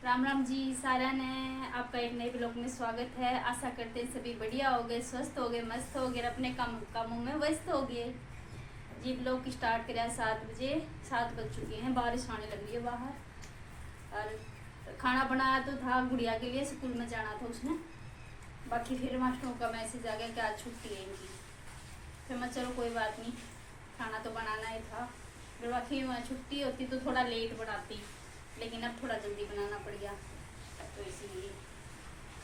राम राम जी सारा ने आपका एक नए ब्लॉग में स्वागत है। आशा करते हैं सभी बढ़िया हो गए, स्वस्थ हो गए, मस्त हो गए, अपने कामों में व्यस्त हो गए। जी ब्लॉग स्टार्ट करा 7 बजे, 7 बज चुके हैं, बारिश आने लग रही है बाहर। और खाना बनाया तो था गुड़िया के लिए, स्कूल में जाना था उसने। बाकी फिर मास्टरों का मैसेज आ गया कि आज छुट्टी है इनकी। फिर मैं चलो कोई बात नहीं, खाना तो बनाना ही था। फिर बाकी छुट्टी होती तो थोड़ा लेट बनाती, लेकिन अब थोड़ा जल्दी बनाना पड़ गया तो इसीलिए।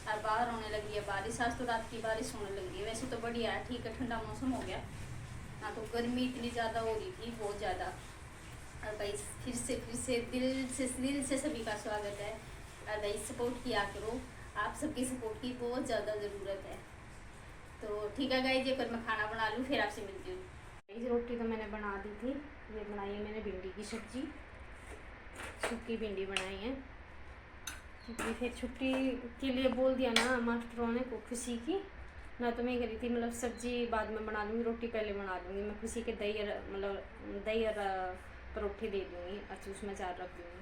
और बाहर होने लगी है बारिश, आज तो रात की बारिश होने लगी है। वैसे तो बढ़िया है, ठीक है, ठंडा मौसम हो गया ना, तो गर्मी इतनी ज़्यादा हो रही थी, बहुत ज़्यादा। और भाई फिर से दिल से सभी का स्वागत है। और भाई सपोर्ट किया करो, आप सबकी सपोर्ट की बहुत ज़्यादा ज़रूरत है। तो ठीक है गाइस, ये पर मैं खाना बना लूँ फिर आपसे मिलती हूँ। इस रोटी तो मैंने बना दी थी, ये बनाई है मैंने भिंडी की सब्जी, सूखी भिंडी बनाई है। क्योंकि फिर छुट्टी के लिए बोल दिया ना मास्टरों ने को, खुशी की ना, तो मैं करी थी मतलब सब्जी बाद में बना लूँगी, रोटी पहले बना लूँगी। मैं खुशी के दही और परोठे दे दूँगी, अच्छा उसमें अचार रख दूँगी।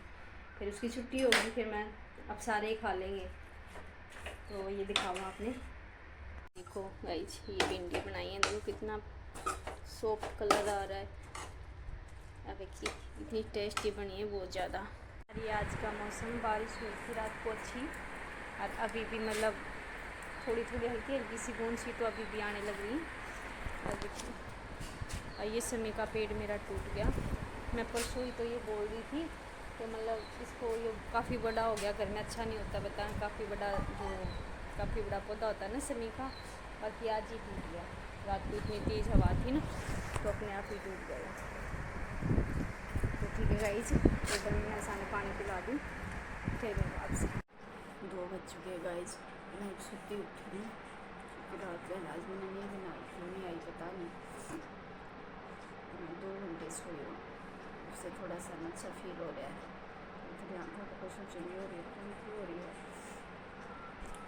फिर उसकी छुट्टी होगी, फिर मैं अब सारे ही खा लेंगे। तो ये दिखाऊँ आपने, देखो गाइस ये भिंडी बनाई है, देखो कितना सॉफ्ट कलर आ रहा है। अब देखिए इतनी टेस्टी बनी है, बहुत ज़्यादा। अरे आज का मौसम, बारिश हुई थी रात को अच्छी, और अभी भी मतलब थोड़ी थोड़ी हल्की हल्की सी बूंद सी तो अभी भी आने लग रही। और देखिए ये समय का पेड़ मेरा टूट गया। मैं परसों ही तो ये बोल रही थी कि मतलब इसको ये काफ़ी बड़ा हो गया, घर में अच्छा नहीं होता, बताएं काफ़ी बड़ा पौधा होता है ना समी का। बाकी आज ही टूट गया, रात को इतनी तेज़ हवा थी ना, तो अपने आप ही टूट गया। तो ठीक है गाइस, एकदम मैं सामने पानी पिला दूँ, फिर मैं आपसे। 2 बज चुके हैं गाइस, मैं सुती उठी हूँ क्योंकि रात में आज मैंने नहीं बनाई, क्यों नहीं आई पता नहीं। मैं 2 घंटे सोई हूँ, उससे थोड़ा सा अच्छा फील हो रहा है, थोड़ी आँखों को कुछ चली हो रही है, उल्टी हो रही है।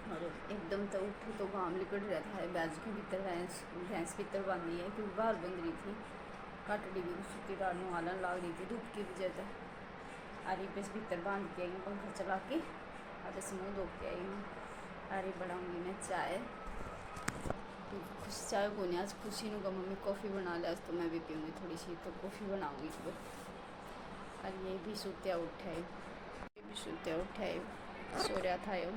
और एकदम तो उठी तो घाम लिकट रहा था, बैज के भीतर भैंस भीतर बांधी है क्योंकि बाहर बंद रही थी। काटड़ी भी सुती डालने वाला लाग रही थी धूप की वजह से। आरी बस भीतर बांध के आई हूँ, पंखा चला के अब बस मुँह धो के आई हूँ। आरी बनाऊँगी मैं चाय, खुश चाय को नहीं, आज खुशी ने कहा मम्मी कॉफ़ी बना ले, आज तो मैं भी पीऊँगी थोड़ी सी, तो कॉफ़ी बनाऊँगी तो। और ये भी सुत्या उठाए, सो रहा था यो।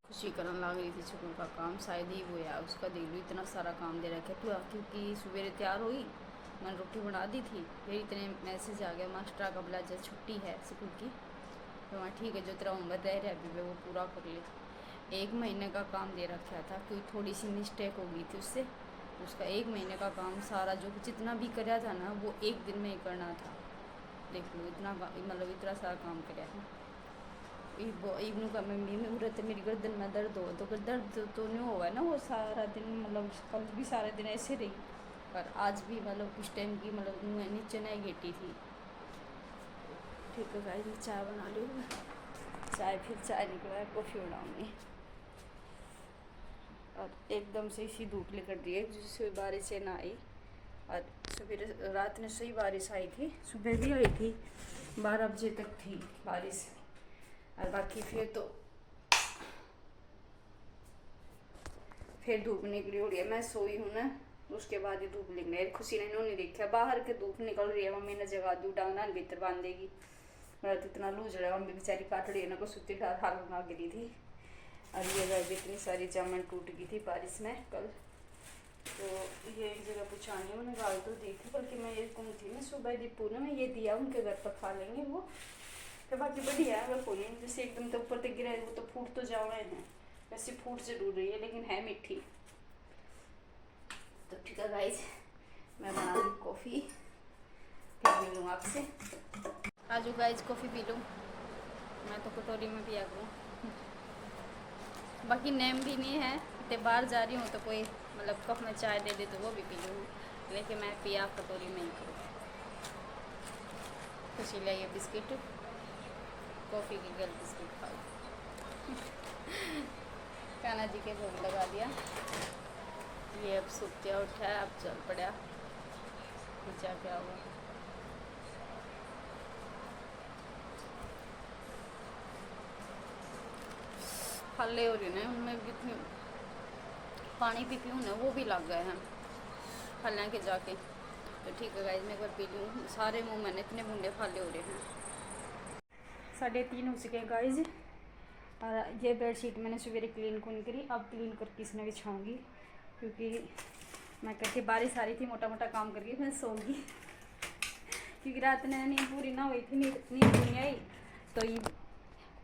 खुशी करने लग रही थी सुबह का काम, शायद ही वो या उसका दिल इतना सारा काम दे रखा है। क्योंकि सवेरे तैयार हुई, मैंने रोटी बना दी थी, फिर इतने मैसेज आ गया मास्टर का, बोला जब छुट्टी है स्कूल की, तो वहाँ ठीक है जो तेरा होमवर्क रह रहा है अभी वो पूरा कर ले। 1 महीने का काम दे रखा था, कोई थोड़ी सी मिस्टेक हो गई थी उससे, उसका 1 महीने का काम सारा जो जितना भी कराया था ना वो 1 दिन में ही करना था। देख लो इतना मतलब इतना सारा काम कराया है। इब्नू का मम्मी में उरत मेरी गर्दन में दर्द हो, तो दर्द तो नहीं हुआ ना वो सारा दिन, मतलब कल भी सारा दिन ऐसे रही, पर आज भी मतलब कुछ टाइम की मतलब नीचे नहीं गिरती थी। ठीक है गाइस, मैं चाय बना लूँगी, चाय निकला है, कॉफ़ी बनाऊँगी। और एकदम से इसी धूप निकल रही है जिससे बारिश से ना आई। और सुबह रात में सही बारिश आई थी, सुबह भी आई थी, 12 बजे तक थी बारिश। और बाकी फिर धूप निकली हो रही है, मैं सोई हूँ ना, उसके बाद ही धूप निकली है। खुशी ने नहीं देखा बाहर के धूप निकल रही है, मम्मी ने जगा दू डांगना भीतर बांध देगी, मेरा तो इतना लूज रहा, मम्मी बेचारी काटड़ी है ना को सुती हाल बना गिरी थी। और ये गाय इतनी सारी जामन टूट गई थी बारिश में कल, तो ये एक जगह पुछानी उन्हें गाल तो दी थी, बल्कि मैं ये कौन थी मैं सुबह दीपू ने मैं ये दिया उनके घर पर खा लेंगे वो, तो बाकी बढ़िया है। अगर कोई जैसे एकदम तो ऊपर तक गिरा है वो तो फूट तो जाओ है, वैसे फूट जरूर रही है लेकिन है मीठी। तो ठीक है गाइस, मैं बना लूँ कॉफ़ी, फिर मिलूँ आपसे। आजू गाइस कॉफ़ी पी लूँ, मैं तो कटोरी में पिया करूँ। बाकी नेम भी नहीं है, तो बाहर जा रही हूँ तो कोई मतलब कप में चाय दे दे तो वो भी पी लूँ, लेकिन मैं पिया कटोरी में ही करूँ। खुशी लाइए बिस्किट, कॉफ़ी की गल बिस्किट खाओ। कान्हा जी के भोग लगा दिया, ये अब सुत्या उठा है, अब चल पड़ा क्या हुआ। फाले हो रहे हैं उनमें जितनी पानी पी पीऊँ ना वो भी लग गए हैं फल के जाके। तो ठीक है गाइस, मैं एक बार पी लूँ। सारे मुँह मैंने इतने बूंदे फाले हो रहे हैं। 3:30 हो चुके हैं गाइस। और ये बेडशीट मैंने सवेरे क्लीन करी, अब क्लीन करके इसमें बिछाऊँगी, क्योंकि मैं करके बारिश आ रही थी, मोटा मोटा काम करके मैं सोऊंगी क्योंकि रात में नींद पूरी ना हुई थी, नींद पूरी आई। तो ये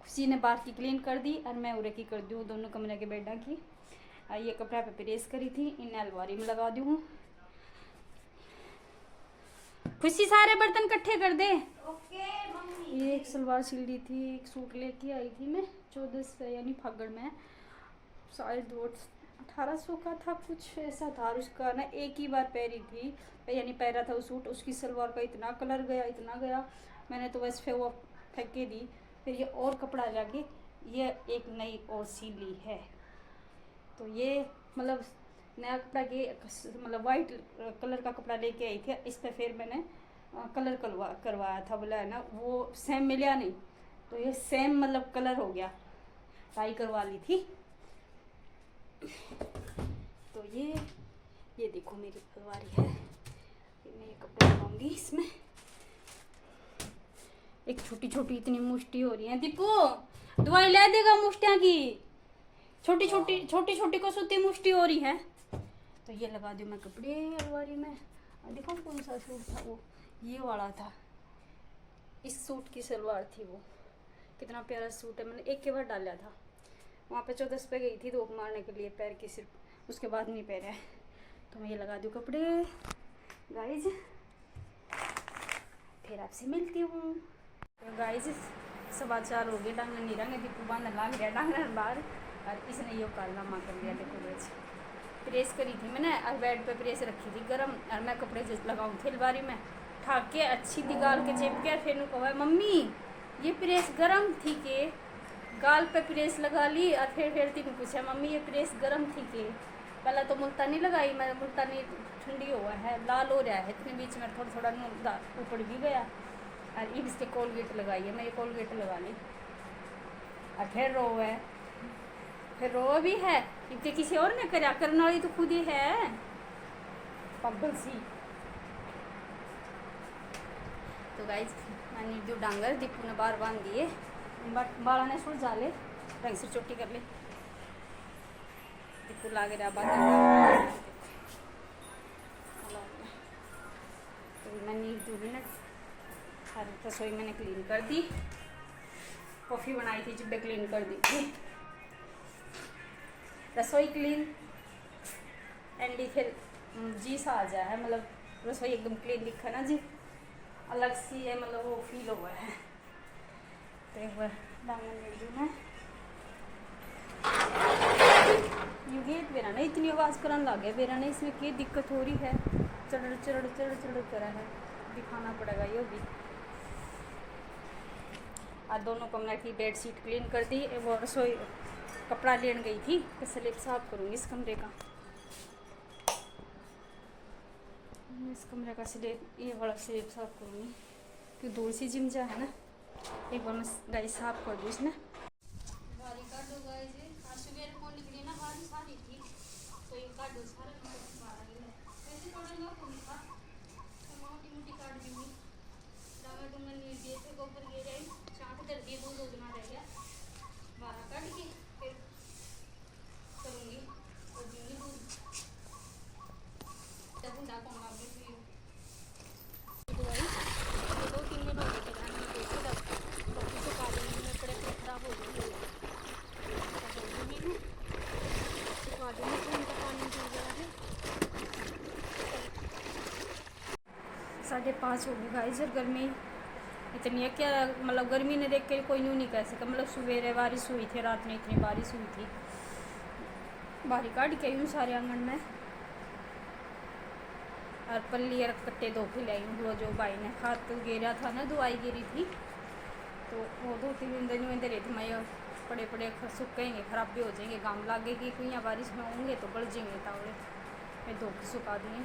खुशी ने बाहर की क्लीन कर दी और मैं उरे की कर दूँ दोनों कमरे के बेडा की। और ये कपड़ा पे प्रेस करी थी, इन्हें अलमारी में लगा दूँ। खुशी सारे बर्तन इकट्ठे कर दे। Okay mummy. ये एक सलवार सिल दी थी, एक सूट लेके आई थी मैं 14 से यानी फागड़ में, शायद 1800 का था, कुछ ऐसा था। उसका ना एक ही बार पहरी थी, यानी पहरा था वो सूट। उसकी सलवार का इतना कलर गया, इतना गया, मैंने तो बस फिर वो फेंके दी। फिर ये और कपड़ा जाके ये एक नई और सी ली है। तो ये मतलब नया कपड़ा के मतलब वाइट कलर का कपड़ा लेके आई थी, इस पर फिर मैंने कलर करवाया था, बोला है ना वो सेम मिला नहीं, तो ये सेम मतलब कलर हो गया, टाई करवा ली थी। तो ये देखो मेरी अलमारी है, मैं ये कपड़े लगाऊंगी इसमें। एक छोटी छोटी इतनी मुश्ती हो रही है। दीपू दवाई ला देगा मुश्तियाँ की, छोटी छोटी को सूती मुश्ती हो रही है। तो ये लगा दूँ मैं कपड़े अलमारी में। देखो कौन सा सूट था वो, ये वाला था, इस सूट की सलवार थी वो। कितना प्यारा सूट है, मैंने एक के बार डाला था वहाँ पे 14 पे गई थी धूप मारने के लिए पैर की, सिर्फ उसके बाद नहीं पहना है। तो मैं ये लगा दूँ कपड़े गाइज, फिर आपसे मिलती हूँ। तो गाइज 4:15 हो गए, डांगर नहीं रंगे, दीपू बांधने लाग गया डांगर बाहर, और इसने ये कारनामा कर दिया। देखो रोज प्रेस करी थी मैंने, और बेड पे प्रेस रखी थी गरम, और मैं कपड़े जिस लगाऊँ थे अलमारी में, ठाक के अच्छी थी गाल के चेप के। फिर कहा मम्मी ये प्रेस गरम थी के, गाल पे प्रेस लगा ली। और फिर तीन पूछा मम्मी ये प्रेस गरम थी के। पहले तो मुल्तानी लगाई मैं, मुल्तानी ठंडी हुआ है, लाल हो रहा है, इतने बीच में थोड़ा थोड़ा ऊपर भी गया। और इब इसके कोलगेट लगाई है, मैं ये कोलगेट लगा ली। और फिर रो है, फिर रो भी है क्योंकि किसी और ने करा, करने वाली तो खुद ही है पगल सी। तो गाइज मैंने जो डांगर दीपू ने बार बांध दिए, बाला ने सुर जाले रंग से चोटी कर ले, दीपू लागे रहा बांध। तो मैंने जो भी ना हर रसोई मैंने क्लीन कर दी, कॉफ़ी बनाई थी जिब्बे क्लीन कर दी थी, रसोई क्लीन एंडी। फिर जी सा आ जाए है, मतलब रसोई एकदम क्लीन दिखा ना जी, अलग सी है, मतलब वो फील हुआ है। तो एक बार दामन ले दूँ मैं, यू गेट बेरा नहीं इतनी आवाज़ करने लगे, बेरा नहीं इसमें क्या दिक्कत हो रही है, चढ़ करा है, दिखाना पड़ेगा ये भी। आज दोनों कमरे की बेडशीट क्लीन कर दी, वो रसोई कपड़ा लेने गई थी, स्लेब साफ करूँगी इस कमरे का, इस कमरे का स्लेब, ये वाला स्लेब साफ करूँगी क्योंकि दूर सी जिम जा है ना। एक बार मैं गाइस साफ कर दूँ इसमें। बारी काट दो गाइस, आज सुबह कौन निकली ना बारिश आ रही थी, तो ये काट दो सारे वैसे तोड़ेगा कौन था, मोटी मोटी काट दूँगी। डांगर डूंगर नील दिए थे, गोबर गिर जाए, चाँट दर दिए, दूध उगना रह गया, 12 काट के फिर करूँगी और दूँगी दूध, तब उंडा कौन लाग गई फिर दवाई 2-3 दिन हो गए थे मैंने देखे, तब डॉक्टर से खा देंगे, मेरे कपड़े खराब हो गए, सुखा दूँगी तो उनका पानी गिर गया है। 5:30 हो गई गाइस, और गर्मी इतनी है क्या, मतलब गर्मी ने देख के कोई यूँ नहीं कह सका। मतलब सवेरे बारिश हुई थी, रात में इतनी बारिश हुई थी, बाहरी काट के यूँ सारे आंगन में, और पल्ली और कट्टे धो के लाई हूँ। वो जो भाई ने खाद गिरा था ना, दवाई गिरी थी, तो वो 2-3 दिन में दे रही थी मैं, पड़े सूखेंगे, ख़राब भी हो जाएंगे, गाम लागेगी कोई, या बारिश में होंगे तो बढ़ जाएंगे तावड़े, मैं धो के सुखा दिए।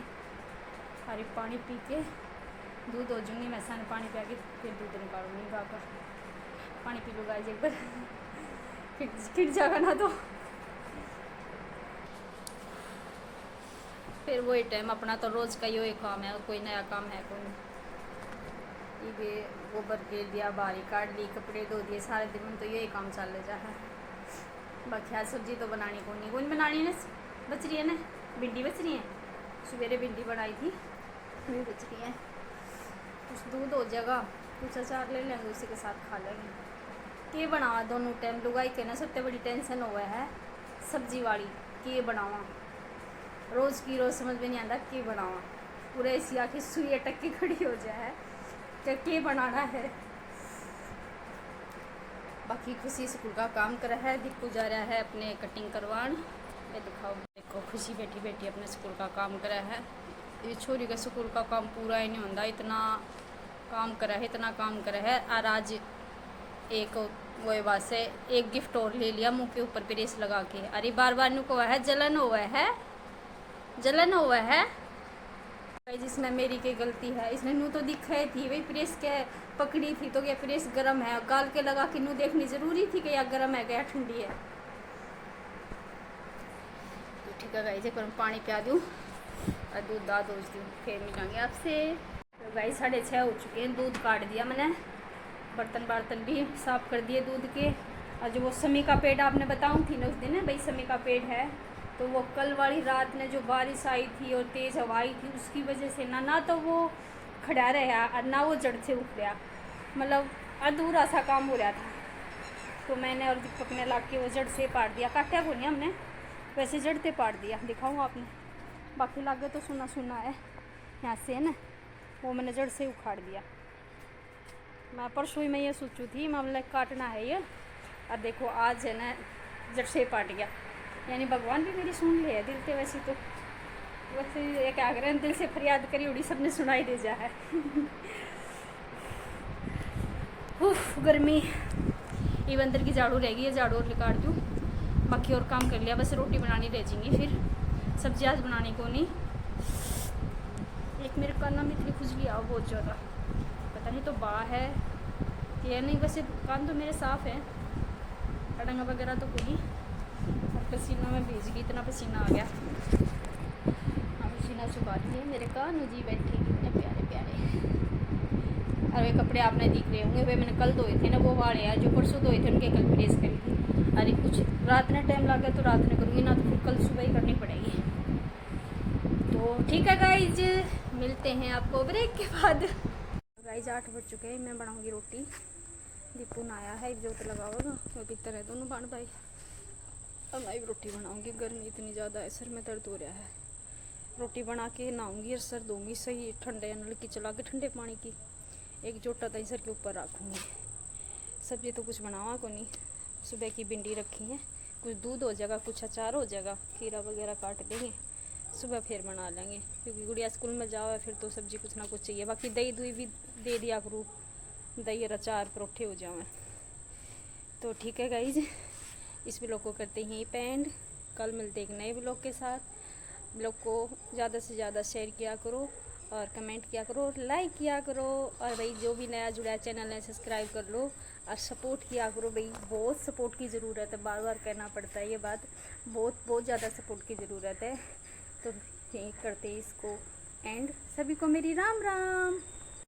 सारी पानी पी के दूध हो जूँगी, मैं सारे पानी पी के फिर दूध निकालूंगी, वापस पानी पी लूँगा एक बार खिट जाएगा ना तो फिर वही टाइम अपना तो रोज़ का यही काम है, कोई नया काम है कोई। ये गोबर गिर दिया, बारी काट ली, कपड़े धो दिए, सारे दिन में तो यही काम चल रहा है। बाकी आज सब्जी तो बनानी कौन बनानी है, बच रही है ना, भिंडी बच रही है, सवेरे भिंडी बनाई थी वही बच रही है। कुछ दूध हो जाएगा, कुछ अचार ले लेंगे, उसी के साथ खा लेंगे। के बनावा दोनों टाइम लुगाई के ना सबसे बड़ी टेंशन हुआ है सब्जी वाली, के बनावा रोज़ की रोज़ समझ में नहीं आता के बनावा, पूरे ऐसी आके सुई अटक के खड़ी हो जाए क्या के बनाना है। बाकी खुशी स्कूल का काम कर रहा है, दिक्कू जा रहा है अपने कटिंग करवान। ये दिखाओ, देखो खुशी बैठी बैठी अपने स्कूल का काम कर रहा है। ये छोरी का स्कूल का काम पूरा ही नहीं होता, इतना काम करा है, इतना काम करा है। और आज एक वो बात से एक गिफ्ट और ले लिया मुंह के ऊपर प्रेस लगा के। अरे बार बार नु को है जलन हुआ है, जलन हुआ है जिसमें मेरी की गलती है। इसने नू तो दिखाई थी वही प्रेस के पकड़ी थी तो क्या प्रेस गर्म है, गाल के लगा के नू देखनी जरूरी थी कि या गर्म है या ठंडी है। तो ठीक है गाइस, एक बार पानी पिया दूँ और दूध दाद दूँ, फिर मिलेंगे आपसे। तो गाइस 6:30 हो चुके हैं, दूध काट दिया मैंने, बर्तन भी साफ कर दिए दूध के। और जो वो समी का पेड़ आपने बताऊँ थी ना उस दिन, भाई समी का पेड़ है तो वो कल वाली रात में जो बारिश आई थी और तेज़ हवा आई थी उसकी वजह से ना तो वो खड़ा रहा और ना वो जड़ से उठ गया, मतलब अधूरा सा काम हो रहा था। तो मैंने और दीपक ने ला के वो जड़ से पाड़ दिया, काटा को नहीं हमने, वैसे जड़ से पाड़ दिया, दिखाऊँ आपने। बाकी लागे तो सुना सुना है यहाँ से है ना, वो मैंने जड़ से उखाड़ दिया। मैं परसों ही मैं ये सोचू थी मतलब काटना है ये, और देखो आज है ना जड़ से पाट गया। यानी भगवान भी मेरी सुन ले दिल से, वैसे एक आग्रह दिल से फरियाद करी उड़ी सबने सुनाई दे जा है। उफ गर्मी, ये अंदर की झाड़ू रह गई है, झाड़ू और निकाल दूँ, बाकी और काम कर लिया, बस रोटी बनानी रह जाएंगी, फिर सब्जी आज बनाने को नहीं। एक मेरे कान में इतनी खुजली आओ बहुत ज़्यादा, पता नहीं तो बा है या नहीं, वैसे कान तो मेरे साफ़ है, अड़ंगा वगैरह तो कोई। और पसीना में भीज गई, इतना पसीना आ गया। हाँ पसीना सुखा दिए मेरे कान जी, बैठे कितने प्यारे प्यारे। और वे कपड़े आपने दिख रहे होंगे, वे मैंने कल धोए थे ना, वो वाले हैं जो परसों धोए थे उनके कल प्रेस करी। अरे कुछ रात में टाइम लग गया तो रात में करूँगी, ना तो फिर कल सुबह ही करनी पड़ेगी। तो ठीक है गाइज, मिलते हैं आपको ब्रेक के बाद। गाइज 8 बज चुके हैं, मैं बनाऊँगी रोटी। दीपू नहाया है, जोत लगा होगा, वो भीतर है दोनों बाण भाई। अब मैं भी रोटी बनाऊंगी, गर्मी इतनी ज़्यादा है, सर में दर्द हो रहा है। रोटी बना के नहाऊंगी और सर दूंगी सही ठंडे नलकी चला के ठंडे पानी की, एक जोटा तई सर के ऊपर रखूँगी। सब्जी तो कुछ बनावा को नहीं, सुबह की भिंडी रखी है, कुछ दूध हो जाएगा, कुछ अचार हो जाएगा, खीरा वगैरह काट देंगे, सुबह फिर बना लेंगे, क्योंकि गुड़िया स्कूल में जाओ फिर तो सब्जी कुछ ना कुछ चाहिए। बाकी दही दुही भी दे दिया करूँ, दही और अचार परोठे हो जाए। तो ठीक है गाइज, इस ब्लॉग को करते हैं पेंड, कल मिलते एक नए ब्लॉग के साथ। ब्लॉग को ज़्यादा से ज़्यादा शेयर किया करो और कमेंट किया करो और लाइक किया करो, और भाई जो भी नया जुड़ा चैनल है सब्सक्राइब कर लो और सपोर्ट किया करो। भाई बहुत सपोर्ट की ज़रूरत है, बार बार कहना पड़ता है ये बात, बहुत ज़्यादा सपोर्ट की ज़रूरत है। तो यही करते इसको एंड, सभी को मेरी राम राम।